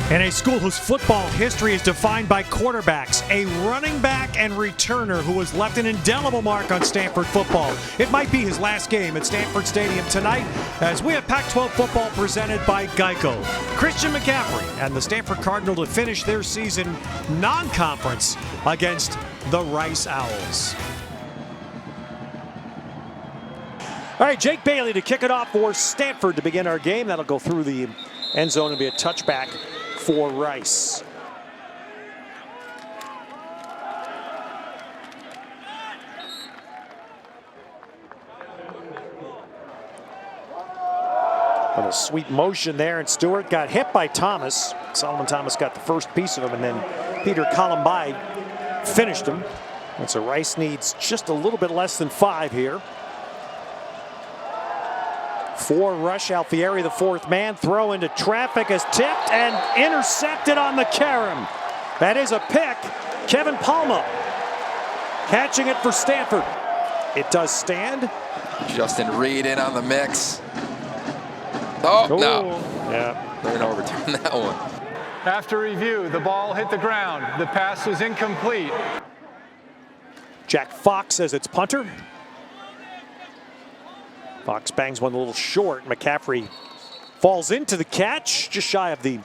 In a school whose football history is defined by quarterbacks, a running back and returner who has left an indelible mark on Stanford football. It might be his last game at Stanford Stadium tonight as we have Pac-12 football presented by Geico. Christian McCaffrey and the Stanford Cardinal to finish their season non-conference against the Rice Owls. All right, Jake Bailey to kick it off for Stanford to begin our game. That'll go through the end zone and be a touchback for Rice. What a sweet motion there, and Stewart got hit by Thomas. Solomon Thomas got the first piece of him, and then Peter Columbine finished him. And so Rice needs just a little bit less than 5 here. 4 rush. Alfieri, the 4th man. Throw into traffic is tipped and intercepted on the carom. That is a pick. Kevin Palma catching it for Stanford. It does stand. Justin Reed in on the mix. Oh, no. Yeah. They're going to overturn that one. After review, the ball hit the ground. The pass was incomplete. Jack Fox says it's punter. Fox bangs one a little short. McCaffrey falls into the catch, just shy of the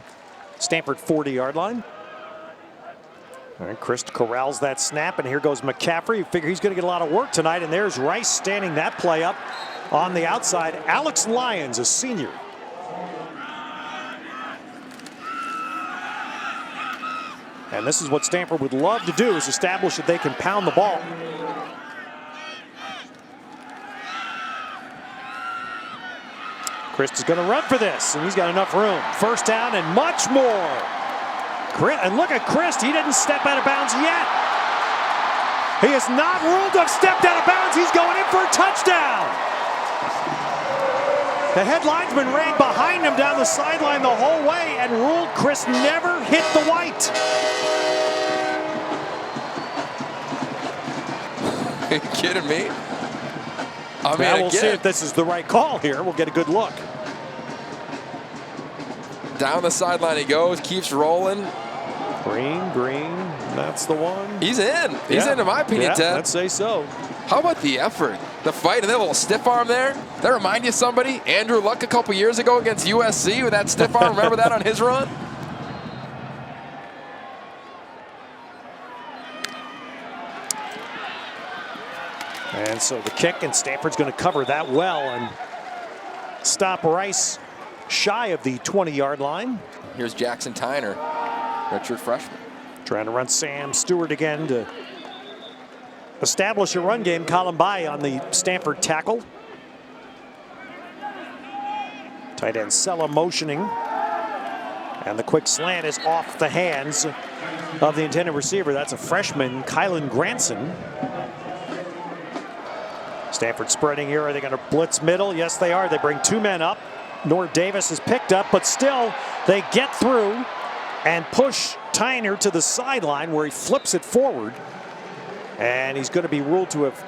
Stanford 40-yard line. All right, Christ corrals that snap, and here goes McCaffrey. You figure he's going to get a lot of work tonight, and there's Rice standing that play up on the outside. Alex Lyons, a senior. And this is what Stanford would love to do, is establish that they can pound the ball. Christ is going to run for this, and he's got enough room. First down and much more. And look at Christ. He didn't step out of bounds yet. He is not ruled to have stepped out of bounds. He's going in for a touchdown. The head linesman ran behind him down the sideline the whole way and ruled Christ never hit the white. Are you kidding me? I mean, now we'll see if this is the right call here. We'll get a good look. Down the sideline he goes, keeps rolling. Green, that's the one. He's in. He's in my opinion, Ted. I'd say so. How about the effort, the fight, and that little stiff arm there? That remind you of somebody? Andrew Luck a couple years ago against USC with that stiff arm. Remember that on his run? And so the kick, and Stanford's going to cover that well and stop Rice shy of the 20-yard line. Here's Jackson Tyner, redshirt freshman. Trying to run Sam Stewart again to establish a run game. Columbine on the Stanford tackle. Tight end Sella motioning. And the quick slant is off the hands of the intended receiver. That's a freshman, Kylan Granson. Stanford spreading here. Are they going to blitz middle? Yes, they are. They bring 2 men up. Nord Davis is picked up, but still they get through and push Tyner to the sideline where he flips it forward. And he's going to be ruled to have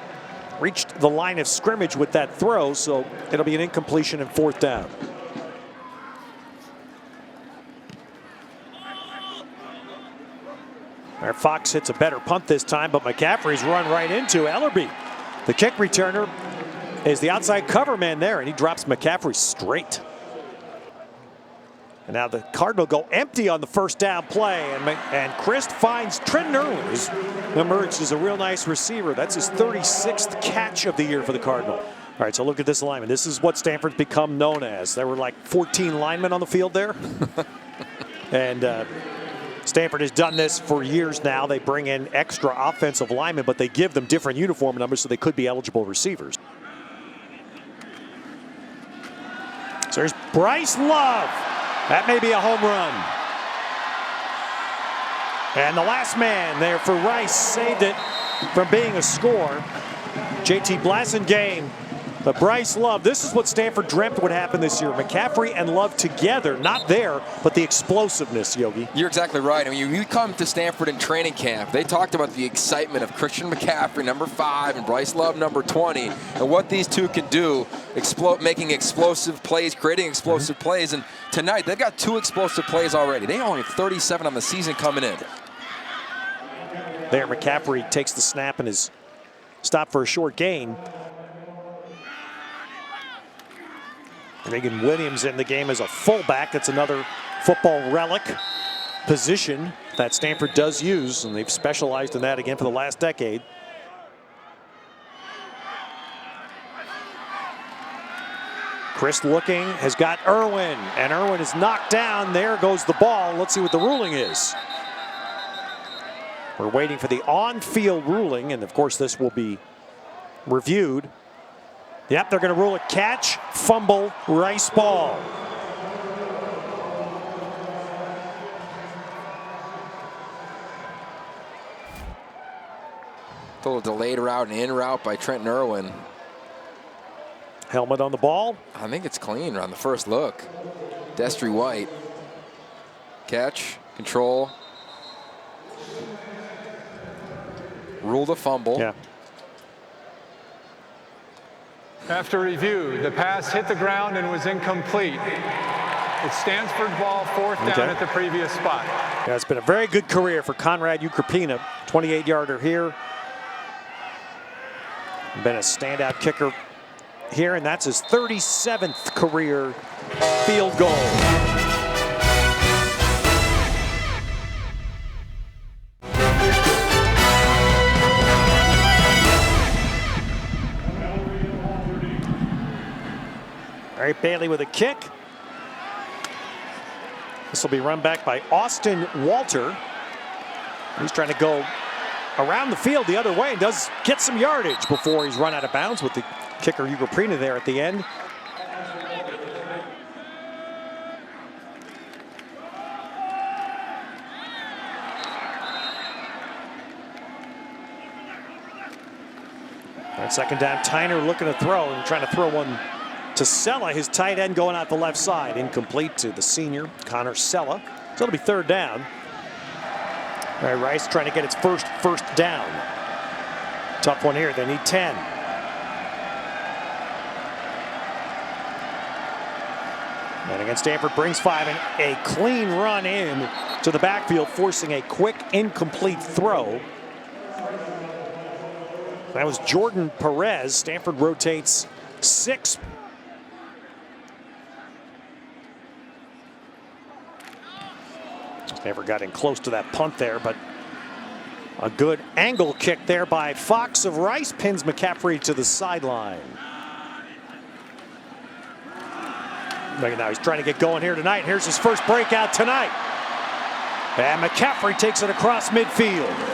reached the line of scrimmage with that throw, so it'll be an incompletion and 4th down. Our Fox hits a better punt this time, but McCaffrey's run right into Ellerby. The kick returner is the outside cover man there, and he drops McCaffrey straight. And now the Cardinal go empty on the first down play, and Christ finds Trenton Irwin, who's emerged as a real nice receiver. That's his 36th catch of the year for the Cardinal. All right, so look at this alignment. This is what Stanford's become known as. There were like 14 linemen on the field there. And Stanford has done this for years now. They bring in extra offensive linemen, but they give them different uniform numbers so they could be eligible receivers. So there's Bryce Love. That may be a home run. And the last man there for Rice saved it from being a score. JT Blassingame But Bryce Love, this is what Stanford dreamt would happen this year. McCaffrey and Love together, not there, but the explosiveness, Yogi. You're exactly right. I mean, you come to Stanford in training camp, they talked about the excitement of Christian McCaffrey, number 5, and Bryce Love, number 20, and what these two can do, making explosive plays, creating explosive plays. And tonight, they've got 2 explosive plays already. They only have 37 on the season coming in. There, McCaffrey takes the snap and is stopped for a short gain. Reagan Williams in the game as a fullback. That's another football relic position that Stanford does use, and they've specialized in that again for the last decade. Chris looking, has got Irwin, and Irwin is knocked down. There goes the ball. Let's see what the ruling is. We're waiting for the on-field ruling, and of course this will be reviewed. Yep, they're going to rule a catch, fumble, Rice ball. A little delayed route and in route by Trenton Irwin. Helmet on the ball. I think it's clean on the first look. Destry White. Catch, control. Rule the fumble. Yeah. After review, the pass hit the ground and was incomplete. It's Stanford ball, 4th down at the previous spot. Yeah, it's been a very good career for Conrad Ukrapina. 28-yarder here. Been a standout kicker here, and that's his 37th career field goal. All right, Bailey with a kick. This will be run back by Austin Walter. He's trying to go around the field the other way and does get some yardage before he's run out of bounds with the kicker Ukrapina there at the end. All right, second down, Tyner looking to throw and trying to throw one to Sella, his tight end, going out the left side. Incomplete to the senior, Connor Sella. So it'll be 3rd down. All right, Rice trying to get its first down. Tough one here. They need 10. And again, Stanford brings 5 and a clean run in to the backfield, forcing a quick, incomplete throw. That was Jordan Perez. Stanford rotates 6. Never got in close to that punt there, but a good angle kick there by Fox of Rice pins McCaffrey to the sideline. Look at now, he's trying to get going here tonight. Here's his first breakout tonight. And McCaffrey takes it across midfield.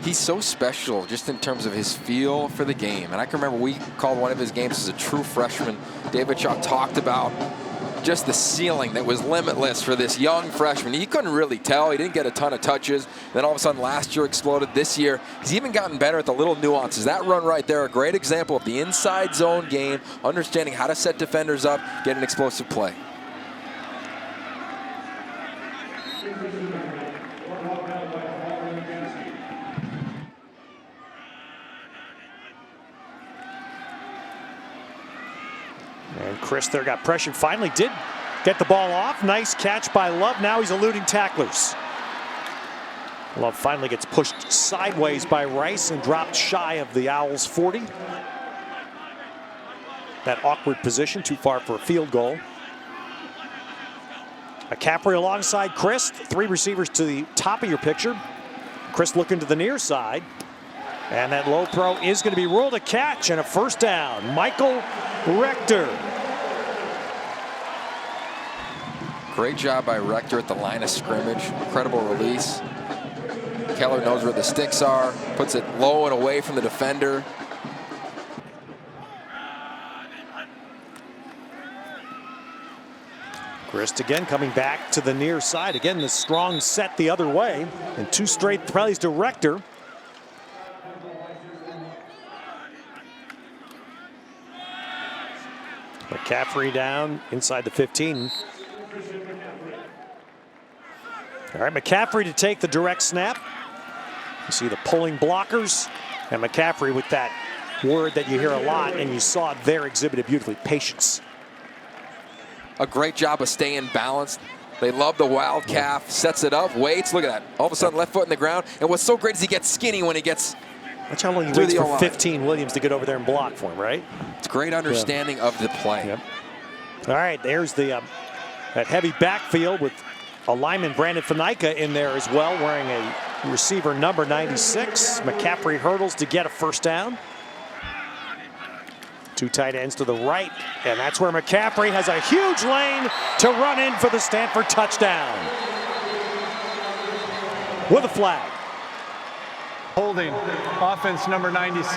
He's so special just in terms of his feel for the game. And I can remember we called one of his games as a true freshman. David Shaw talked about just the ceiling that was limitless for this young freshman. He couldn't really tell. He didn't get a ton of touches. Then all of a sudden last year exploded. This year, he's even gotten better at the little nuances. That run right there, a great example of the inside zone game, understanding how to set defenders up, get an explosive play. And Chris there got pressured. Finally did get the ball off. Nice catch by Love. Now he's eluding tacklers. Love finally gets pushed sideways by Rice and dropped shy of the Owls' 40. That awkward position, too far for a field goal. McCaffrey alongside Chris. 3 receivers to the top of your picture. Chris looking to the near side. And that low throw is going to be ruled a catch and a first down. Michael Rector. Great job by Rector at the line of scrimmage. Incredible release. Keller knows where the sticks are. Puts it low and away from the defender. Christ again coming back to the near side. Again, the strong set the other way. And 2 straight plays to Rector. McCaffrey down inside the 15. All right, McCaffrey to take the direct snap. You see the pulling blockers, and McCaffrey with that word that you hear a lot, and you saw it there exhibited beautifully, patience. A great job of staying balanced. They love the wild calf, sets it up, waits, look at that. All of a sudden left foot in the ground, and what's so great is he gets skinny when he gets Watch how long he waits for 15 Williams to get over there and block for him, right? It's great understanding of the play. Yep. All right, there's the that heavy backfield with a lineman, Brandon Fanica, in there as well, wearing a receiver number 96. McCaffrey hurdles to get a first down. Two tight ends to the right, and that's where McCaffrey has a huge lane to run in for the Stanford touchdown. With a flag. Holding, offense number 96,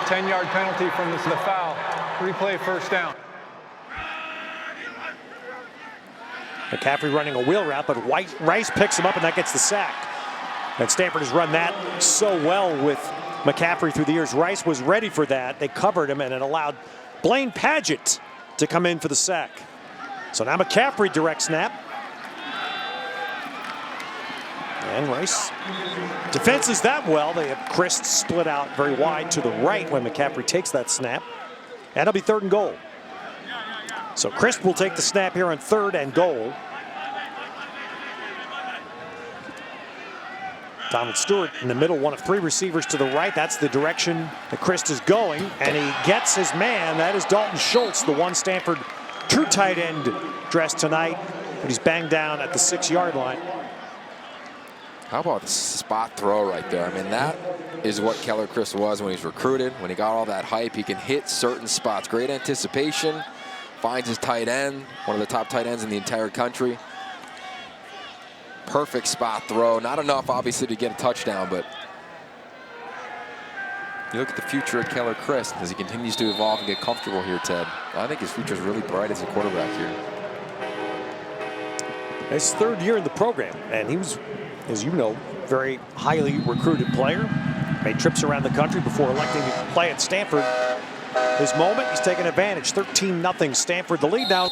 10-yard penalty from the foul. Replay first down. McCaffrey running a wheel route, but Rice picks him up, and that gets the sack. And Stanford has run that so well with McCaffrey through the years. Rice was ready for that. They covered him, and it allowed Blaine Padgett to come in for the sack. So now McCaffrey direct snap. And Rice defenses that well. They have Christ split out very wide to the right when McCaffrey takes that snap. And it'll be 3rd and goal. So Christ will take the snap here on 3rd and goal. Donald Stewart in the middle, one of 3 receivers to the right. That's the direction that Christ is going. And he gets his man. That is Dalton Schultz, the one Stanford true tight end dressed tonight. But he's banged down at the 6-yard line. How about the spot throw right there? I mean, that is what Keller Christ was when he's recruited. When he got all that hype, he can hit certain spots. Great anticipation, finds his tight end, one of the top tight ends in the entire country. Perfect spot throw. Not enough, obviously, to get a touchdown, but you look at the future of Keller Christ as he continues to evolve and get comfortable here, Ted. I think his future is really bright as a quarterback here. His 3rd year in the program, and he was, as you know, very highly recruited player. Made trips around the country before electing to play at Stanford. This moment, he's taking advantage. 13-0 Stanford, the lead now.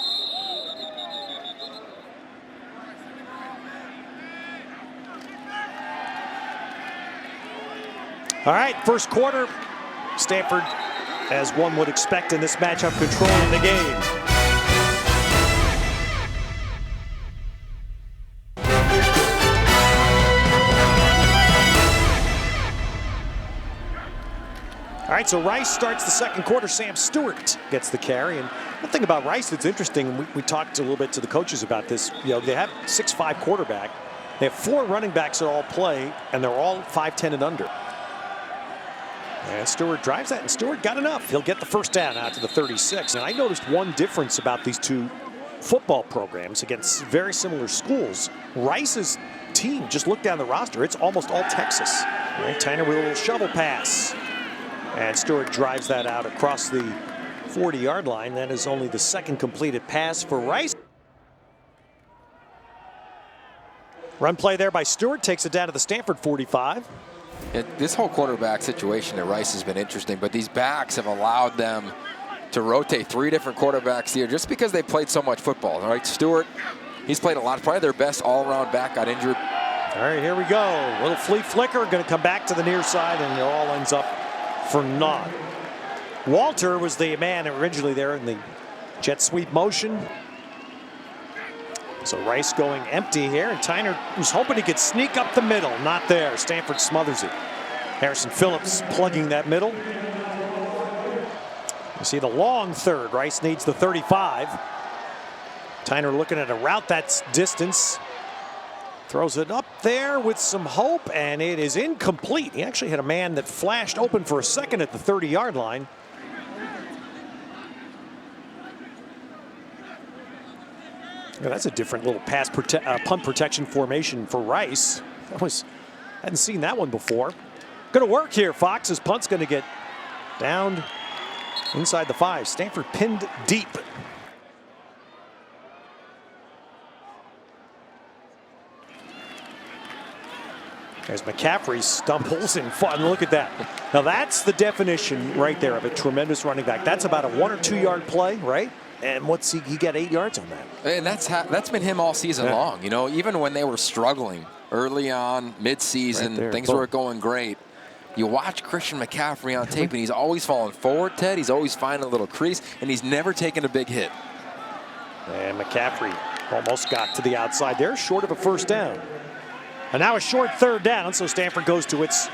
All right, first quarter. Stanford, as one would expect in this matchup, controlling the game. All right, so Rice starts the 2nd quarter. Sam Stewart gets the carry. And one thing about Rice that's interesting, we talked a little bit to the coaches about this. You know, they have 6'5" quarterback. They have 4 running backs that all play, and they're all 5'10" and under. And Stewart drives that, and Stewart got enough. He'll get the first down out to the 36. And I noticed one difference about these two football programs against very similar schools. Rice's team, just look down the roster, it's almost all Texas. All right, Tyner with a little shovel pass. And Stewart drives that out across the 40-yard line. That is only the 2nd completed pass for Rice. Run play there by Stewart, takes it down to the Stanford 45. This whole quarterback situation at Rice has been interesting, but these backs have allowed them to rotate 3 different quarterbacks here just because they played so much football. All right, Stewart, he's played a lot. Probably their best all-around back, got injured. All right, here we go. Little flea flicker, going to come back to the near side, and it all ends up for naught. Walter was the man originally there in the jet sweep motion. So Rice going empty here, and Tyner was hoping he could sneak up the middle. Not there. Stanford smothers it. Harrison Phillips plugging that middle. You see the long 3rd. Rice needs the 35. Tyner looking at a route that's distance. Throws it up there with some hope, and it is incomplete. He actually had a man that flashed open for a second at the 30-yard line. Yeah, that's a different little punt protection formation for Rice. Hadn't seen that one before. Going to work here. Fox's punt's going to get down inside the 5. Stanford pinned deep. As McCaffrey stumbles and look at that. Now that's the definition right there of a tremendous running back. That's about a 1 or 2 yard play, right? And he got 8 yards on that. And that's been him all season long. You know, even when they were struggling early on, mid-season, things weren't going great. You watch Christian McCaffrey on tape, and he's always falling forward, Ted. He's always finding a little crease, and he's never taken a big hit. And McCaffrey almost got to the outside there, short of a first down. And now a short 3rd down, so Stanford goes to its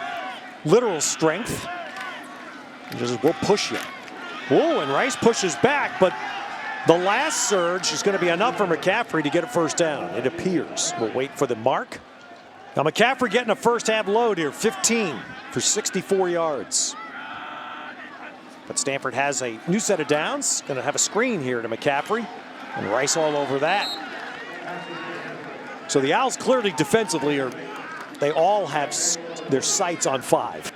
literal strength. And just, we'll push you. Whoa, and Rice pushes back, but the last surge is going to be enough for McCaffrey to get a first down, it appears. We'll wait for the mark. Now McCaffrey getting a first half load here, 15 for 64 yards. But Stanford has a new set of downs. Going to have a screen here to McCaffrey. And Rice all over that. So the Owls clearly defensively they all have their sights on 5.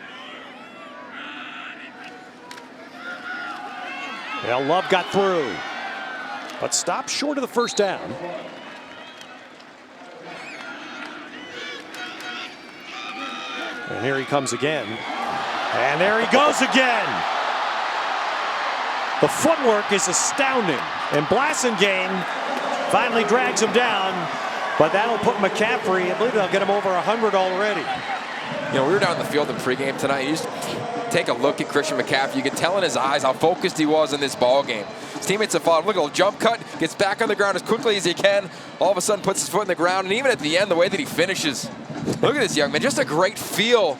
Well, Love got through, but stopped short of the first down. And here he comes again. And there he goes again. The footwork is astounding. And Blasingame finally drags him down. But that'll put McCaffrey, I believe they'll get him over 100 already. You know, we were down in the field in pregame tonight. You just take a look at Christian McCaffrey. You can tell in his eyes how focused he was in this ball game. His teammates have followed. Look at a jump cut, gets back on the ground as quickly as he can. All of a sudden puts his foot in the ground. And even at the end, the way that he finishes. Look at this young man. Just a great feel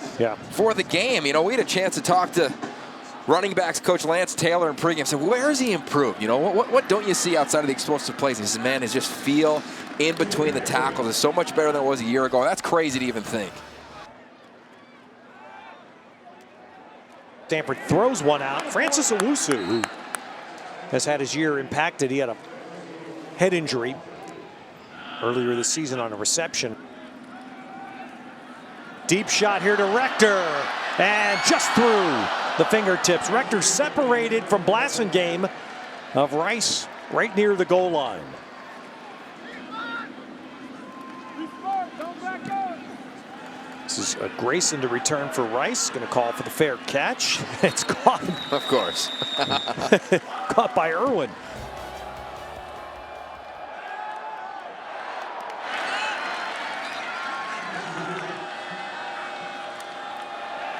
for the game. You know, we had a chance to talk to running backs coach Lance Taylor in pregame. Said, where has he improved? You know, what don't you see outside of the explosive plays? He says, man, his just feel in between the tackles is so much better than it was a year ago. That's crazy to even think. Stanford throws one out. Francis Owusu, who has had his year impacted. He had a head injury earlier this season on a reception. Deep shot here to Rector, and just through the fingertips. Rector separated from Blasingame of Rice right near the goal line. This is Grayson to return for Rice. Going to call for the fair catch. It's caught. Of course. Caught by Irwin.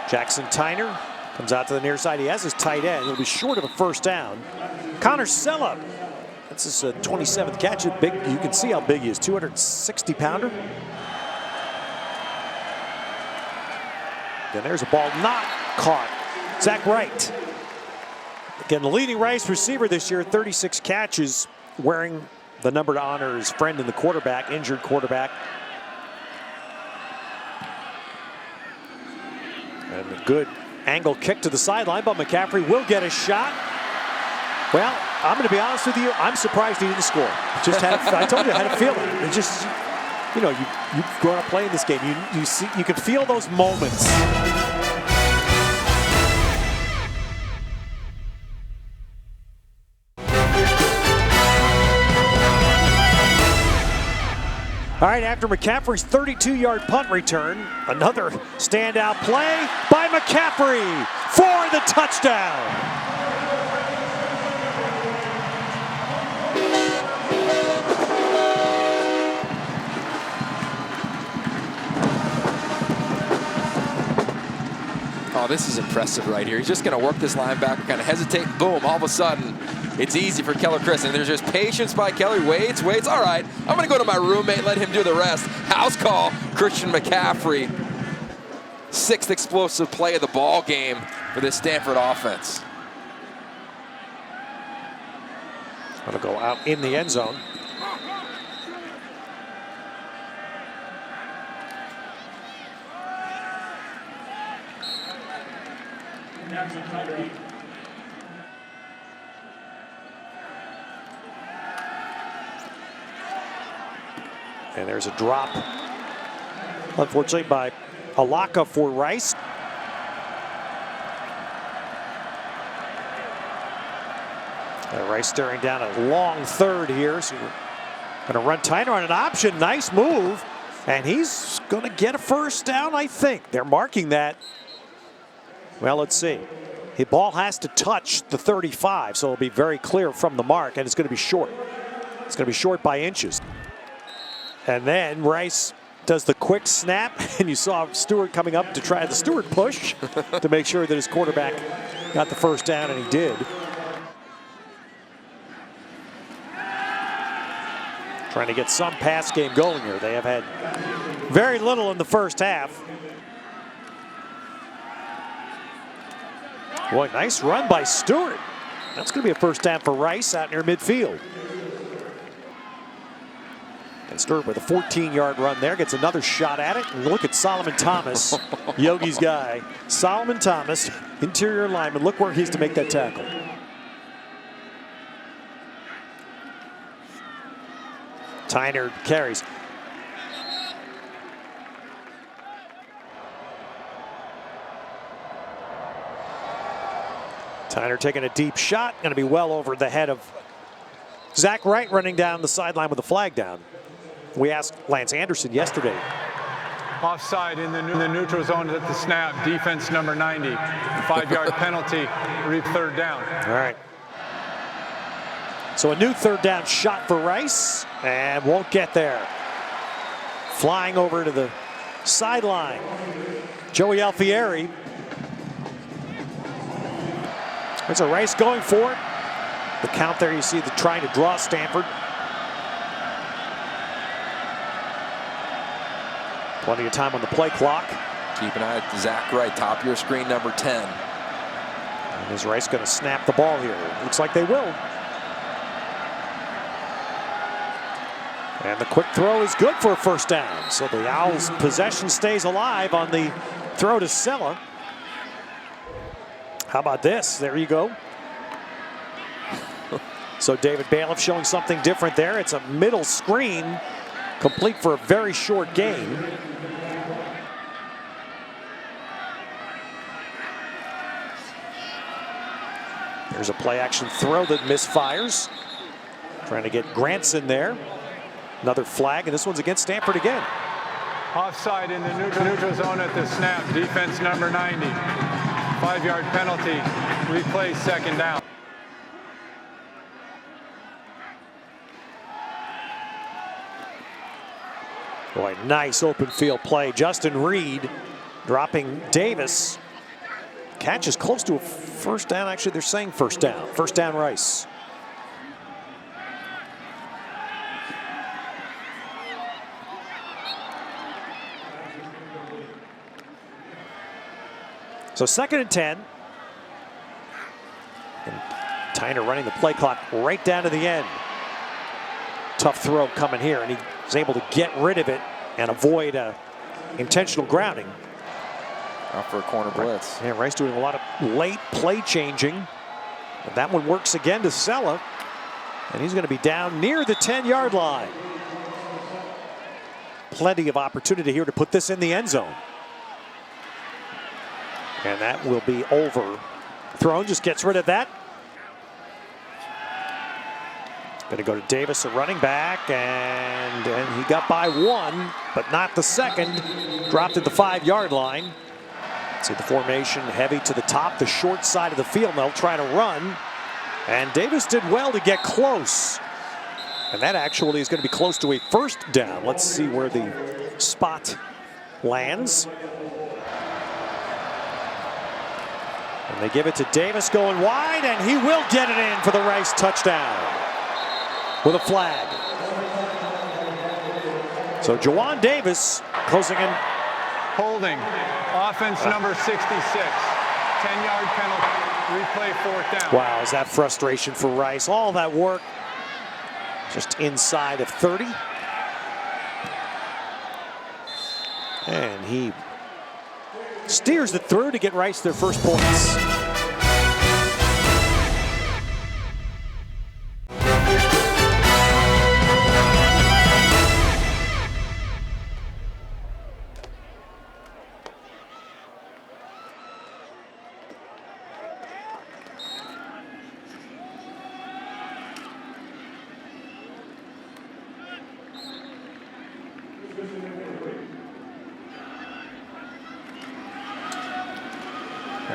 Jackson Tyner comes out to the near side. He has his tight end. He'll be short of a first down. Connor Sella. That's his 27th catch. Big. You can see how big he is. 260-pounder. And there's a ball not caught. Zach Wright. Again, the leading Rice receiver this year, 36 catches, wearing the number to honor his friend in the quarterback, injured quarterback. And a good angle kick to the sideline, but McCaffrey will get a shot. Well, I'm going to be honest with you, I'm surprised he didn't score. Just had, I told you I had a feeling. It just, you know, you've grown up playing this game. You can feel those moments. All right, after McCaffrey's 32-yard punt return, another standout play by McCaffrey for the touchdown. Oh, this is impressive right here. He's just going to work this linebacker, kind of hesitate, and boom, all of a sudden, it's easy for Keller Chris. And there's just patience by Keller. Waits. All right, I'm going to go to my roommate, let him do the rest. House call, Christian McCaffrey. 6th explosive play of the ball game for this Stanford offense. Going to go out in the end zone. And there's a drop, unfortunately, by Alaka for Rice. Rice staring down a long third here. So we're going to run Tyner on an option. Nice move. And he's going to get a first down, I think. They're marking that. Well, let's see. The ball has to touch the 35, so it'll be very clear from the mark, and it's going to be short. It's going to be short by inches. And then Rice does the quick snap, and you saw Stewart coming up to try the Stewart push to make sure that his quarterback got the first down, and he did. Trying to get some pass game going here. They have had very little in the first half. Boy, nice run by Stewart. That's going to be a first down for Rice out near midfield. And Stewart with a 14-yard run there, gets another shot at it. And look at Solomon Thomas, Yogi's guy. Solomon Thomas, interior lineman. Look where he's to make that tackle. Tyner carries. Tyner taking a deep shot, going to be well over the head of Zach Wright, running down the sideline with the flag down. We asked Lance Anderson yesterday. Offside in the neutral zone at the snap, defense number 90. 5-yard penalty, third down. All right. So a new third down shot for Rice, and won't get there. Flying over to the sideline, Joey Alfieri. There's a Rice going for it. The count there, you see the trying to draw Stanford. Plenty of time on the play clock. Keep an eye at Zach Wright, top of your screen, number 10. And is Rice going to snap the ball here? Looks like they will. And the quick throw is good for a first down. So the Owls' possession stays alive on the throw to Sella. How about this? There you go. So David Bailiff showing something different there. It's a middle screen, complete for a very short gain. There's a play action throw that misfires. Trying to get Granson there. Another flag, and this one's against Stanford again. Offside in the neutral zone at the snap, defense number 90. 5-yard penalty, replay second down. Boy, nice open field play. Justin Reed dropping Davis. Catch is close to a first down. Actually, they're saying first down. First down, Rice. So 2nd and 10. And Tyner running the play clock right down to the end. Tough throw coming here, and he was able to get rid of it and avoid intentional grounding. Out for a corner blitz. Yeah, Rice doing a lot of late play changing. But that one works again to Sella, and he's going to be down near the 10-yard line. Plenty of opportunity here to put this in the end zone. And that will be overthrown. Just gets rid of that. Going to go to Davis, a running back, and he got by one, but not the second. Dropped at the 5-yard line. See the formation heavy to the top, the short side of the field. They'll try to run, and Davis did well to get close. And that actually is going to be close to a first down. Let's see where the spot lands. And they give it to Davis going wide, and he will get it in for the Rice touchdown with a flag. So Jawan Davis closing in. Holding, offense number 66. 10-yard penalty, replay fourth down. Wow, is that frustration for Rice? All that work just inside of 30. And he steers it through to get Rice their first points.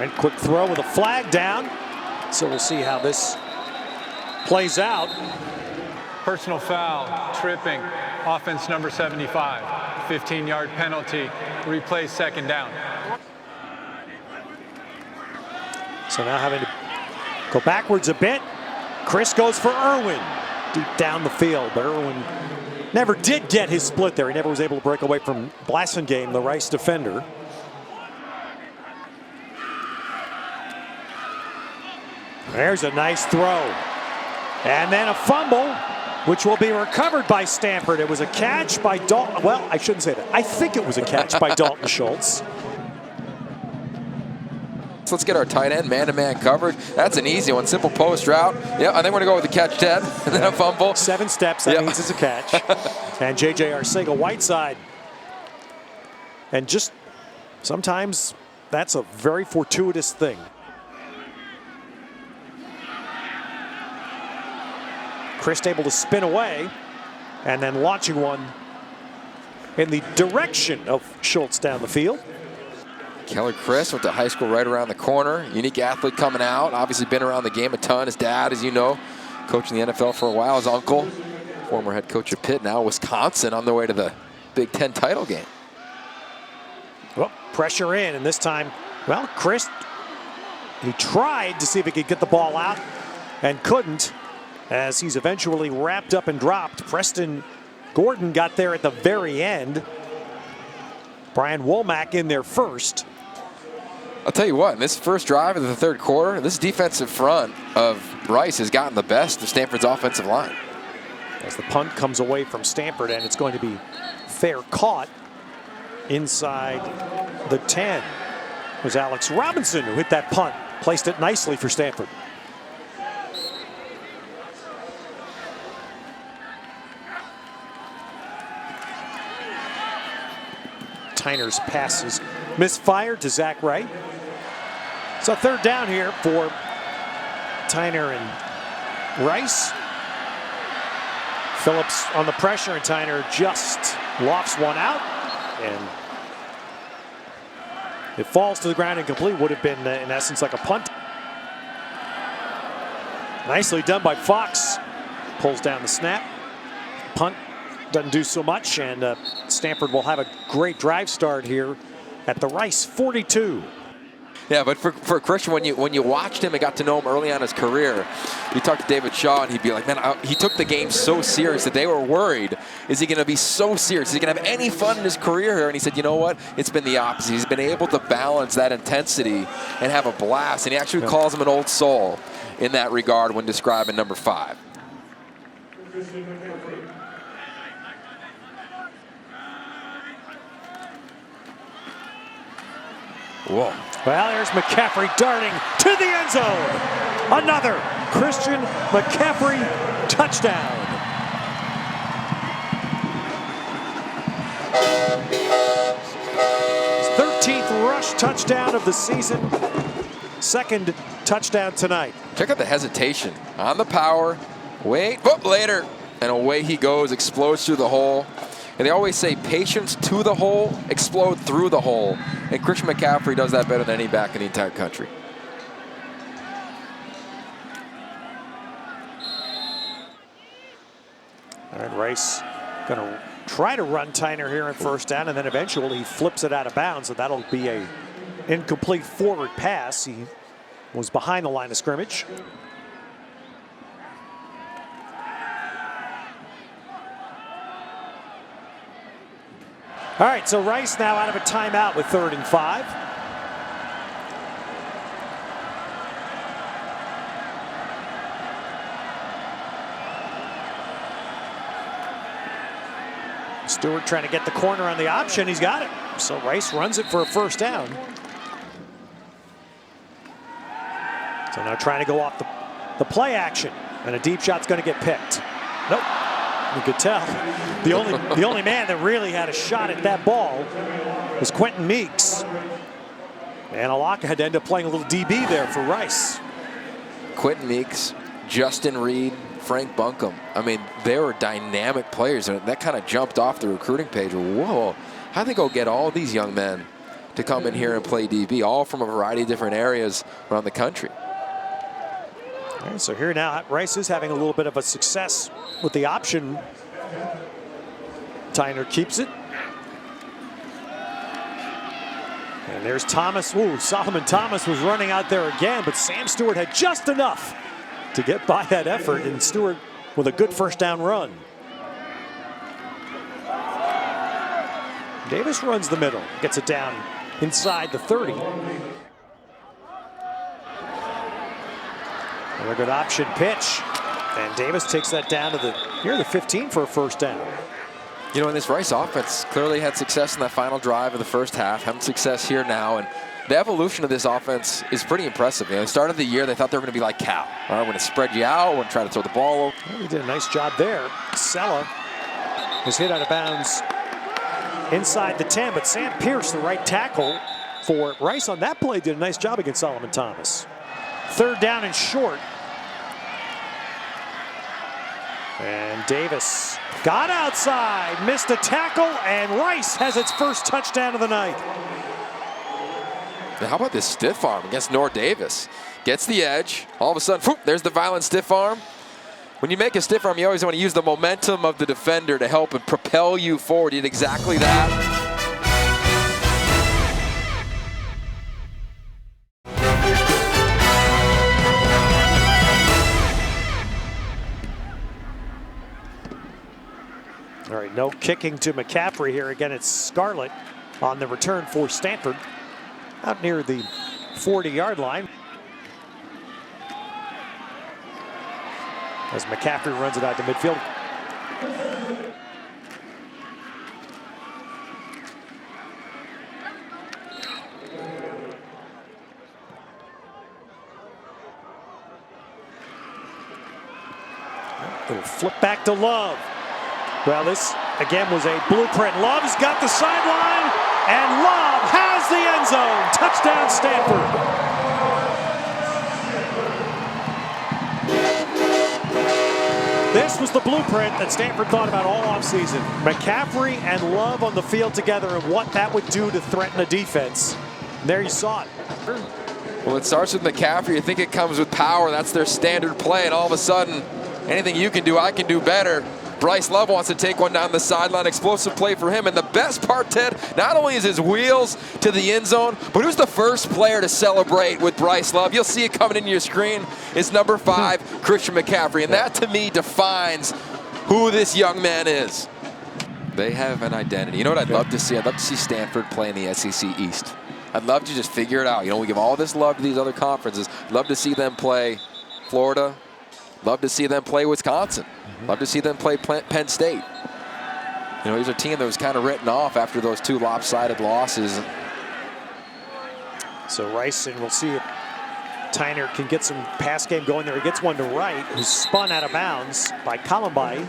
right, quick throw with a flag down. So we'll see how this plays out. Personal foul, tripping, offense number 75, 15-yard penalty, replay second down. So now having to go backwards a bit. Chris goes for Irwin deep down the field, but Irwin never did get his split there. He never was able to break away from Blasingame, the Rice defender. There's a nice throw. And then a fumble, which will be recovered by Stanford. It was a catch by Dalton. Well, I shouldn't say that. I think it was a catch by Dalton Schultz. So let's get our tight end man-to-man coverage. That's an easy one, simple post route. Yeah, I think we're gonna go with the catch, Ted, and then a fumble. 7 steps, that means it's a catch. And J.J. Arcega-Whiteside. And just sometimes that's a very fortuitous thing. Chris able to spin away and then launching one in the direction of Schultz down the field. Keller Chris went to high school right around the corner. Unique athlete coming out. Obviously been around the game a ton. His dad, as you know, coaching the NFL for a while. His uncle, former head coach of Pitt, now Wisconsin, on their way to the Big Ten title game. Well, pressure in, and this time, well, Chris, he tried to see if he could get the ball out and couldn't, as he's eventually wrapped up and dropped. Preston Gordon got there at the very end. Brian Womack in there first. I'll tell you what, in this first drive of the third quarter, this defensive front of Rice has gotten the best of Stanford's offensive line. As the punt comes away from Stanford, and it's going to be fair caught inside the 10. It was Alex Robinson who hit that punt, placed it nicely for Stanford. Tyner's pass is misfired to Zach Wright. So third down here for Tyner and Rice. Phillips on the pressure, and Tyner just lofts one out, and it falls to the ground incomplete. Would have been in essence like a punt. Nicely done by Fox. Pulls down the snap. Punt doesn't do so much, and Stanford will have a great drive start here at the Rice 42. Yeah, but for Christian, when you watched him and got to know him early on in his career, you talked to David Shaw, and he'd be like, man, he took the game so serious that they were worried. Is he going to be so serious? Is he going to have any fun in his career here? And he said, you know what? It's been the opposite. He's been able to balance that intensity and have a blast, and he actually calls him an old soul in that regard when describing number 5. Whoa. Well, there's McCaffrey darting to the end zone. Another Christian McCaffrey touchdown. His 13th rush touchdown of the season. Second touchdown tonight. Check out the hesitation on the power. Wait, later. And away he goes, explodes through the hole. And they always say patience to the hole, explode through the hole. And Christian McCaffrey does that better than any back in the entire country. All right, Rice going to try to run Tyner here in first down, and then eventually he flips it out of bounds, and that'll be a incomplete forward pass. He was behind the line of scrimmage. All right, so Rice now out of a timeout with 3rd and 5. Stewart trying to get the corner on the option. He's got it. So Rice runs it for a first down. So now trying to go off the play action, and a deep shot's going to get picked. Nope. You could tell the only man that really had a shot at that ball was Quentin Meeks. And Alaka had to end up playing a little DB there for Rice. Quentin Meeks, Justin Reed, Frank Buncombe. I mean, they were dynamic players, and that kind of jumped off the recruiting page. Whoa, how'd they go get all these young men to come in here and play DB, all from a variety of different areas around the country. All right, so here now, Rice is having a little bit of a success with the option. Tyner keeps it. And there's Thomas. Ooh, Solomon Thomas was running out there again, but Sam Stewart had just enough to get by that effort, and Stewart with a good first down run. Davis runs the middle, gets it down inside the 30. Another good option pitch, and Davis takes that down to near the 15 for a first down. You know, in this Rice offense clearly had success in that final drive of the first half, having success here now, and the evolution of this offense is pretty impressive. You know, they started the year, they thought they were going to be like Cal. All right, we're going to spread you out, we're going to try to throw the ball over. Well, he did a nice job there. Sella was hit out of bounds inside the 10, but Sam Pierce, the right tackle for Rice on that play, did a nice job against Solomon Thomas. Third down and short. And Davis got outside, missed a tackle, and Rice has its first touchdown of the night. Now, how about this stiff arm against Nor Davis? Gets the edge, all of a sudden, whoop, there's the violent stiff arm. When you make a stiff arm, you always want to use the momentum of the defender to help and propel you forward. He did exactly that. All right, no kicking to McCaffrey here. Again, it's Scarlett on the return for Stanford, out near the 40-yard line. As McCaffrey runs it out to midfield. Little flip back to Love. Well, this again was a blueprint. Love's got the sideline, and Love has the end zone. Touchdown, Stanford. This was the blueprint that Stanford thought about all offseason. McCaffrey and Love on the field together, and what that would do to threaten a defense. And there you saw it. Well, it starts with McCaffrey. You think it comes with power. That's their standard play, and all of a sudden, anything you can do, I can do better. Bryce Love wants to take one down the sideline. Explosive play for him. And the best part, Ted, not only is his wheels to the end zone, but who's the first player to celebrate with Bryce Love? You'll see it coming into your screen. It's number 5, Christian McCaffrey. And that, to me, defines who this young man is. They have an identity. You know what I'd love to see? I'd love to see Stanford play in the SEC East. I'd love to just figure it out. You know, we give all this love to these other conferences. Love to see them play Florida. Love to see them play Wisconsin. Love to see them play Penn State. You know, here's a team that was kind of written off after those 2 lopsided losses. So Rice, and we'll see if Tyner can get some pass game going there. He gets one to right, who's spun out of bounds by Columbine.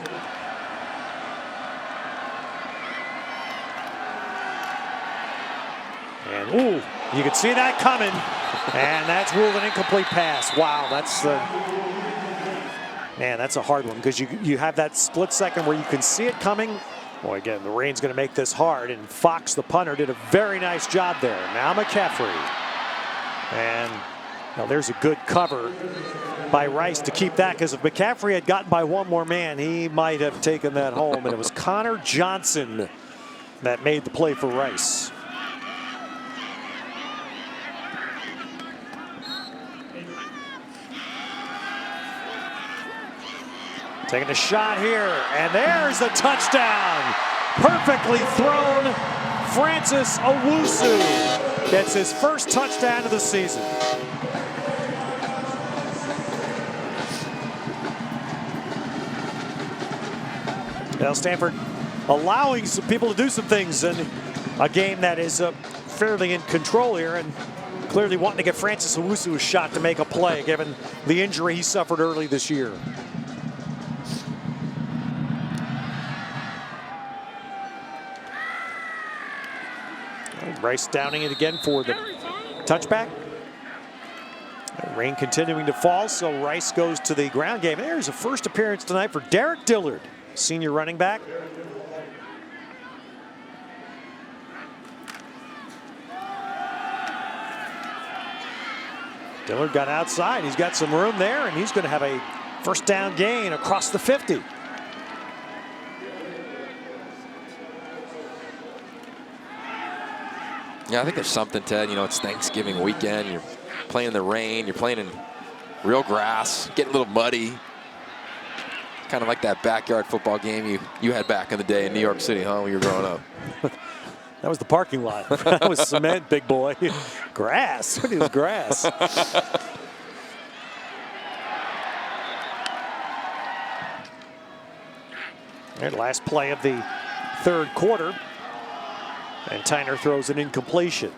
And ooh, you can see that coming. And that's ruled an incomplete pass. Wow, that's man, that's a hard one, because you have that split second where you can see it coming. Boy, again, the rain's going to make this hard, and Fox, the punter, did a very nice job there. Now McCaffrey. And now there's a good cover by Rice to keep that, because if McCaffrey had gotten by one more man, he might have taken that home. And it was Connor Johnson that made the play for Rice. Taking a shot here, and there's a touchdown. Perfectly thrown. Francis Owusu gets his first touchdown of the season. Now Stanford allowing some people to do some things in a game that is fairly in control here, and clearly wanting to get Francis Owusu a shot to make a play, given the injury he suffered early this year. Rice downing it again for the touchback. Rain continuing to fall, so Rice goes to the ground game. There's a first appearance tonight for Derek Dillard, senior running back. Dillard got outside. He's got some room there, and he's going to have a first down gain across the 50. Yeah, I think there's something, Ted. You know, it's Thanksgiving weekend. You're playing in the rain. You're playing in real grass. Getting a little muddy. Kind of like that backyard football game you had back in the day in New York City, huh, when you were growing up? That was the parking lot. That was cement, big boy. Grass. What is grass? And last play of the third quarter. And Tyner throws an incompletion.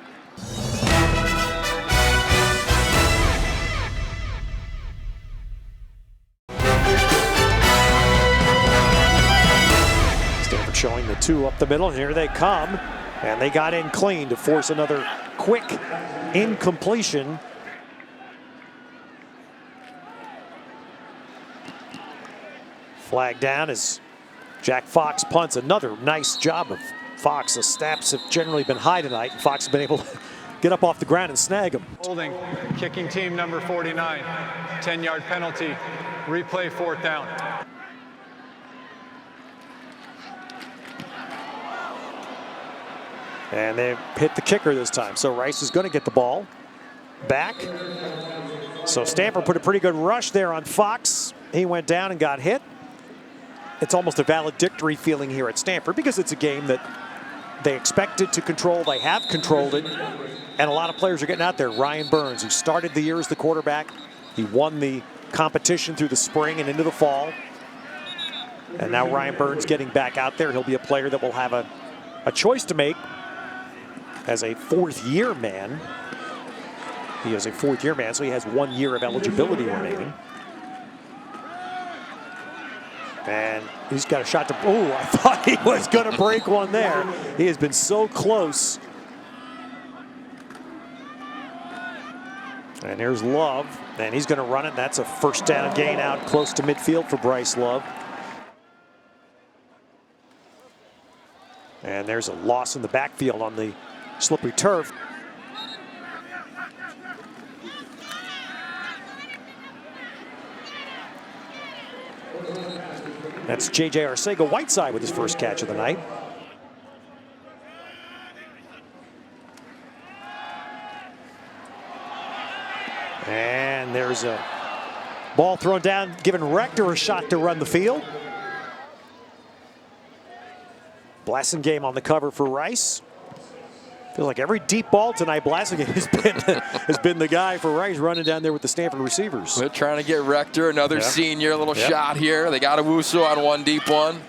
Stanford showing the two up the middle. Here they come. And they got in clean to force another quick incompletion. Flag down as Jack Fox punts. Another nice job of Fox. The snaps have generally been high tonight, and Fox has been able to get up off the ground and snag him. Holding, kicking team number 49, 10-yard penalty, replay 4th down. And they hit the kicker this time, so Rice is going to get the ball back. So Stanford put a pretty good rush there on Fox. He went down and got hit. It's almost a valedictory feeling here at Stanford because it's a game that they expected to control. They have controlled it, and a lot of players are getting out there. Ryan Burns, who started the year as the quarterback, he won the competition through the spring and into the fall. And now Ryan Burns getting back out there. He'll be a player that will have a choice to make as a fourth-year man. He is a fourth-year man, so he has 1 year of eligibility remaining. And he's got a shot to, oh, I thought he was going to break one there. He has been so close. And here's Love, and he's going to run it. That's a first down gain out close to midfield for Bryce Love. And there's a loss in the backfield on the slippery turf. That's J.J. Arcega-Whiteside with his first catch of the night. And there's a ball thrown down, giving Rector a shot to run the field. Blasingame on the cover for Rice. Feels like every deep ball tonight, Blasingame has been the guy for Rice running down there with the Stanford receivers. They're trying to get Rector, another senior, little shot here. They got Owusu on one deep one.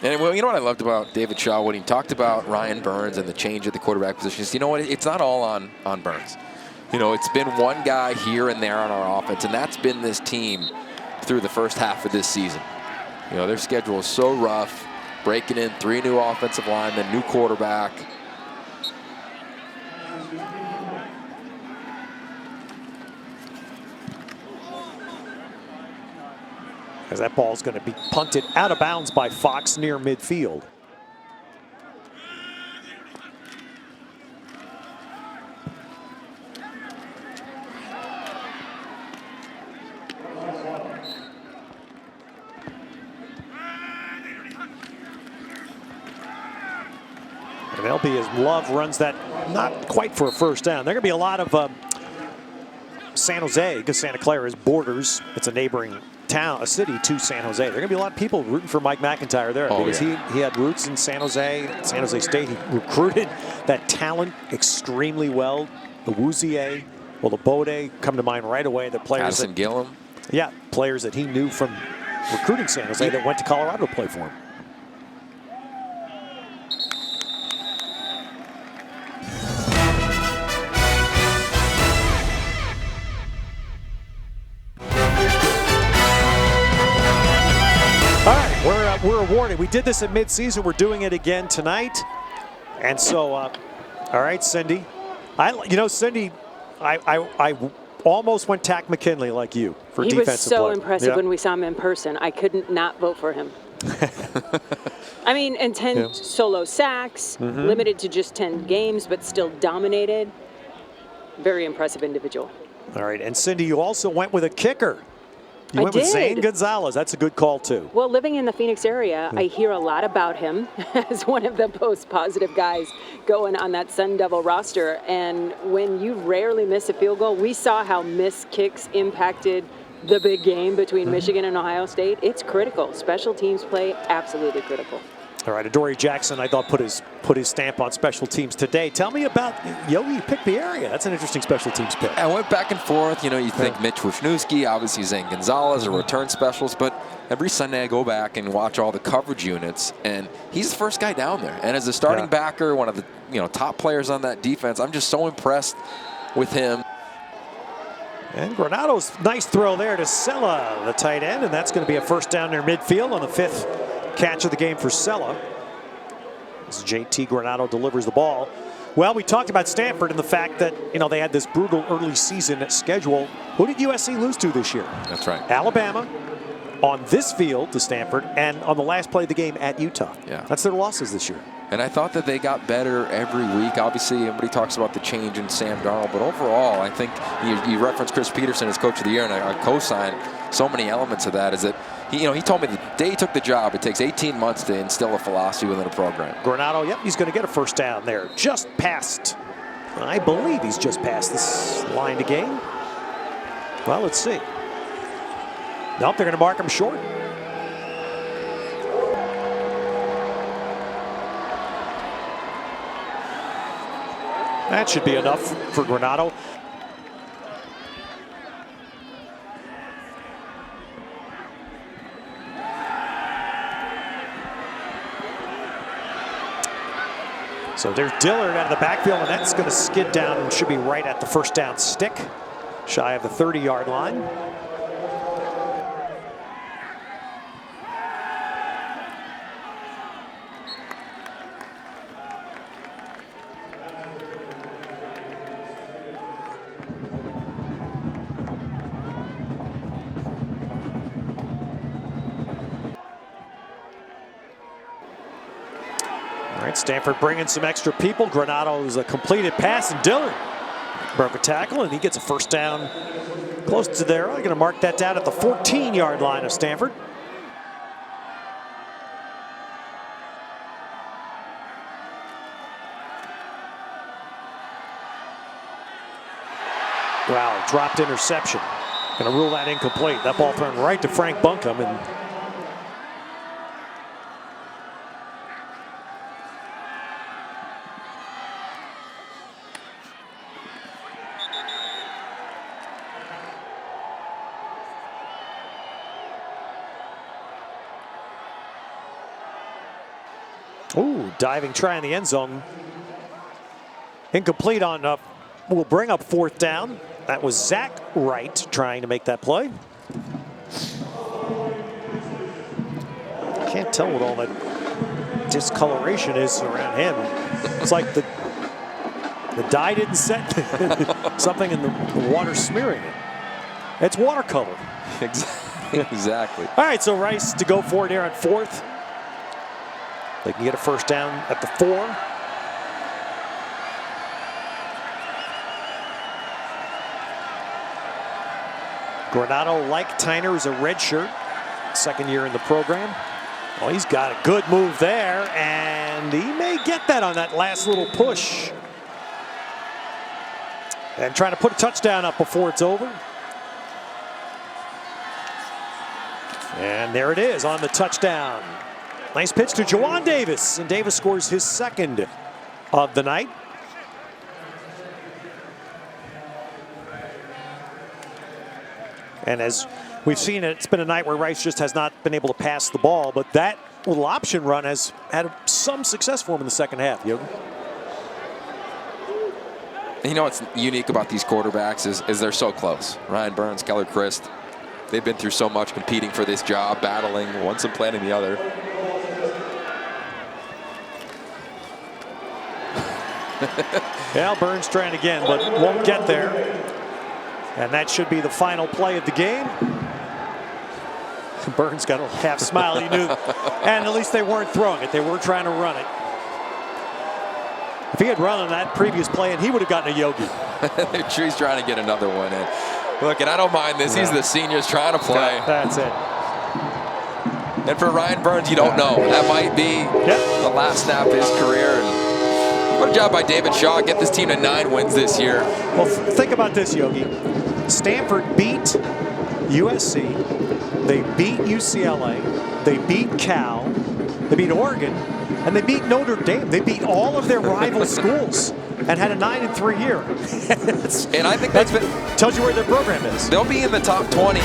And you know what I loved about David Shaw when he talked about Ryan Burns and the change at the quarterback positions? You know what? It's not all on Burns. You know, it's been one guy here and there on our offense, and that's been this team through the first half of this season. You know, their schedule is so rough, breaking in 3 new offensive linemen, new quarterback. As that ball is going to be punted out of bounds by Fox near midfield. And they'll be as Love runs that, not quite for a first down. There are going to be a lot of San Jose, because Santa Clara is borders. It's a neighboring town, a city to San Jose. There are going to be a lot of people rooting for Mike McIntyre there because he had roots in San Jose State. He recruited that talent extremely well. The Wuzier, well, the Bode come to mind right away. The players Addison Gillum. Yeah, players that he knew from recruiting San Jose that went to Colorado to play for him. We're awarded. We did this at midseason. We're doing it again tonight. And so, all right, Cindy. Cindy, I almost went Tack McKinley like you for defensive play. He was so impressive when we saw him in person. I couldn't not vote for him. I mean, and 10 solo sacks, limited to just 10 games, but still dominated. Very impressive individual. All right, and Cindy, you also went with a kicker. You went with did. Zane Gonzalez. That's a good call, too. Well, living in the Phoenix area, I hear a lot about him as one of the most positive guys going on that Sun Devil roster. And when you rarely miss a field goal, we saw how missed kicks impacted the big game between Michigan and Ohio State. It's critical. Special teams play, absolutely critical. All right, Adoree Jackson, I thought, put his stamp on special teams today. Tell me about Yogi picked the area. That's an interesting special teams pick. I went back and forth. You know, you think Mitch Wisniewski, obviously Zane Gonzalez, a return specialist, but every Sunday I go back and watch all the coverage units, and he's the first guy down there. And as a starting backer, one of the top players on that defense, I'm just so impressed with him. And Granado's nice throw there to Sella, the tight end, and that's going to be a first down near midfield on the 5th catch of the game for Sella. As JT Granado delivers the ball. Well, we talked about Stanford and the fact that, they had this brutal early season schedule. Who did USC lose to this year? That's right. Alabama on this field to Stanford, and on the last play of the game at Utah. Yeah. That's their losses this year. And I thought that they got better every week. Obviously, everybody talks about the change in Sam Darnold, but overall, I think you referenced Chris Peterson as coach of the year, and I co-sign so many elements of that. Is that he told me the day he took the job, it takes 18 months to instill a philosophy within a program. Granado, yep, he's going to get a first down there. Just past, I believe he's just past this line to gain. Well, let's see. Nope, they're going to mark him short. That should be enough for Granado. So there's Dillard out of the backfield, and that's going to skid down and should be right at the first down stick, shy of the 30-yard line. Stanford bringing some extra people. Granado's a completed pass, and Dillard broke a tackle, and he gets a first down close to there. I'm going to mark that down at the 14-yard line of Stanford. Wow, dropped interception. Going to rule that incomplete. That ball thrown right to Frank Buncombe, and diving try in the end zone. Incomplete on will bring up fourth down. That was Zach Wright trying to make that play. Can't tell what all that discoloration is around him. It's like the dye didn't set something in the water smearing it. It's watercolor. Exactly. All right, so Rice to go for it here on 4th. They can get a first down at the 4. Granado, like Tyner, is a redshirt. Second year in the program. Oh, he's got a good move there, and he may get that on that last little push. And trying to put a touchdown up before it's over. And there it is on the touchdown. Nice pitch to Jawan Davis, and Davis scores his second of the night. And as we've seen, it's been a night where Rice just has not been able to pass the ball, but that little option run has had some success for him in the second half. Yogi? You know what's unique about these quarterbacks is they're so close. Ryan Burns, Keller Christ, they've been through so much competing for this job, battling, one supplanting the other. Yeah, Burns trying again, but won't get there. And that should be the final play of the game. Burns got a half smile. He knew. And at least they weren't throwing it. They were trying to run it. If he had run on that previous play, and he would have gotten a Yogi. He's trying to get another one in. Look, and I don't mind this. He's the seniors trying to play. That's it. And for Ryan Burns, you don't know. That might be the last snap of his career. And what a job by David Shaw. Get this team to 9 wins this year. Well, think about this, Yogi. Stanford beat USC. They beat UCLA. They beat Cal. They beat Oregon. And they beat Notre Dame. They beat all of their rival schools and had a 9-3 year. And I think that tells you where their program is. They'll be in the top 20